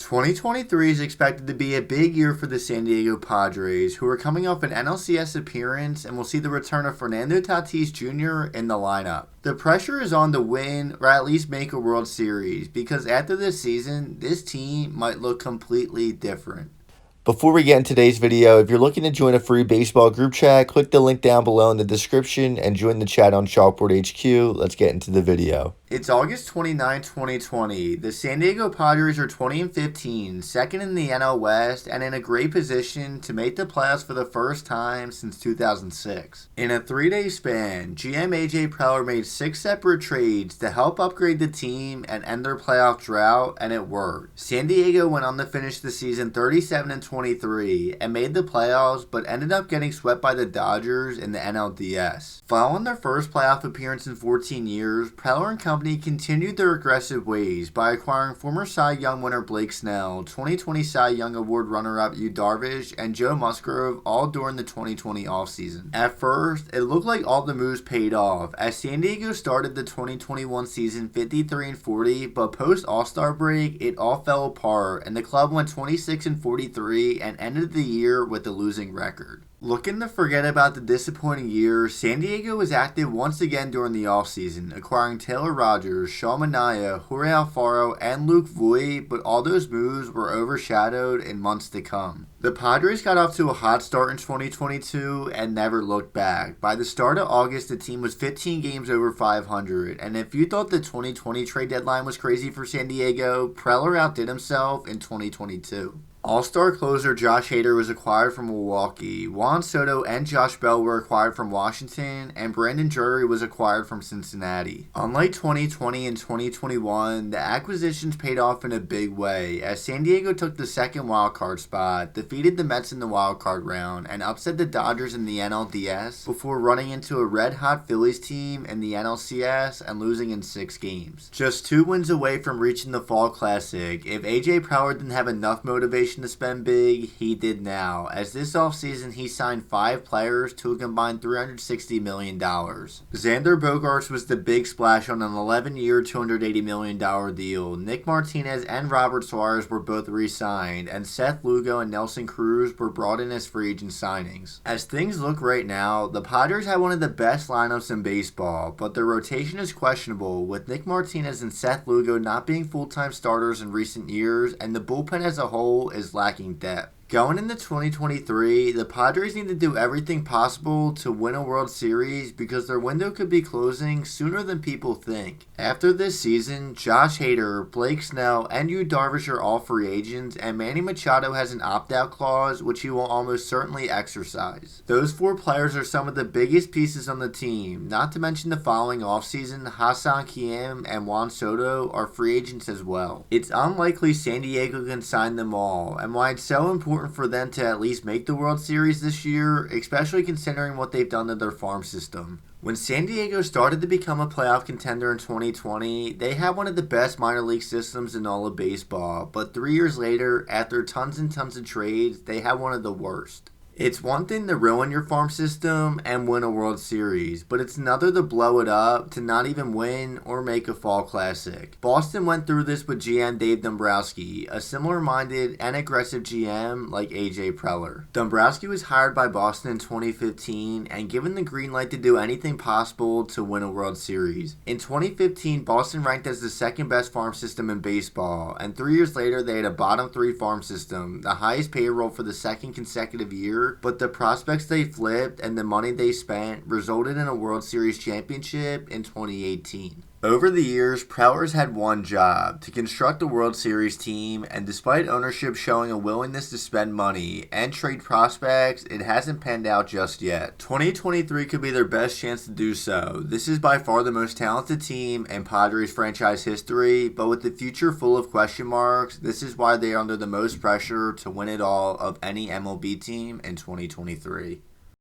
2023 is expected to be a big year for the San Diego Padres, who are coming off an NLCS appearance and will see the return of Fernando Tatis Jr. in the lineup. The pressure is on to win or at least make a World Series because after this season, this team might look completely different. Before we get into today's video, if you're looking to join a free baseball group chat, click the link down below in the description and join the chat on Chalkboard HQ. Let's get into the video. It's August 29, 2020. The San Diego Padres are 20-15, second in the NL West, and in a great position to make the playoffs for the first time since 2006. In a 3-day span, GM AJ Preller made 6 separate trades to help upgrade the team and end their playoff drought, and it worked. San Diego went on to finish the season 37-23 and made the playoffs, but ended up getting swept by the Dodgers in the NLDS. Following their first playoff appearance in 14 years, Preller and company continued their aggressive ways by acquiring former Cy Young winner Blake Snell, 2020 Cy Young Award runner-up Darvish, and Joe Musgrove all during the 2020 offseason. At first, it looked like all the moves paid off, as San Diego started the 2021 season 53-40, but post All-Star break, it all fell apart, and the club went 26-43 and ended the year with a losing record. Looking to forget about the disappointing year, San Diego was active once again during the offseason, acquiring Taylor Rogers, Sean Manaea, Jorge Alfaro, and Luke Voit, but all those moves were overshadowed in months to come. The Padres got off to a hot start in 2022 and never looked back. By the start of August, the team was 15 games over 500, and if you thought the 2020 trade deadline was crazy for San Diego, Preller outdid himself in 2022. All-star closer Josh Hader was acquired from Milwaukee, Juan Soto and Josh Bell were acquired from Washington, and Brandon Drury was acquired from Cincinnati. Unlike 2020 and 2021, the acquisitions paid off in a big way, as San Diego took the second wildcard spot, defeated the Mets in the wildcard round, and upset the Dodgers in the NLDS before running into a red-hot Phillies team in the NLCS and losing in 6 games. Just 2 wins away from reaching the Fall Classic, if AJ Preller didn't have enough motivation to spend big, he did now, as this offseason he signed 5 players to a combined $360 million. Xander Bogaerts was the big splash on an 11-year, $280 million deal. Nick Martinez and Robert Suarez were both re-signed, and Seth Lugo and Nelson Cruz were brought in as free agent signings. As things look right now, the Padres have one of the best lineups in baseball, but their rotation is questionable, with Nick Martinez and Seth Lugo not being full-time starters in recent years, and the bullpen as a whole is lacking depth. Going into 2023, the Padres need to do everything possible to win a World Series because their window could be closing sooner than people think. After this season, Josh Hader, Blake Snell, and Darvish are all free agents, and Manny Machado has an opt-out clause which he will almost certainly exercise. Those 4 players are some of the biggest pieces on the team, not to mention the following offseason, Hassan Kiem and Juan Soto are free agents as well. It's unlikely San Diego can sign them all, and why it's so important for them to at least make the World Series this year, especially considering what they've done to their farm system. When San Diego started to become a playoff contender in 2020, they had one of the best minor league systems in all of baseball, but 3 years later, after tons and tons of trades, they had one of the worst. It's one thing to ruin your farm system and win a World Series, but it's another to blow it up, to not even win or make a Fall Classic. Boston went through this with GM Dave Dombrowski, a similar-minded and aggressive GM like AJ Preller. Dombrowski was hired by Boston in 2015 and given the green light to do anything possible to win a World Series. In 2015, Boston ranked as the second best farm system in baseball, and 3 years later they had a bottom 3 farm system, the highest payroll for the second consecutive year, but the prospects they flipped and the money they spent resulted in a World Series championship in 2018. Over the years, Preller's had one job, to construct a World Series team, and despite ownership showing a willingness to spend money and trade prospects, it hasn't panned out just yet. 2023 could be their best chance to do so. This is by far the most talented team in Padres franchise history, but with the future full of question marks, this is why they are under the most pressure to win it all of any MLB team in 2023.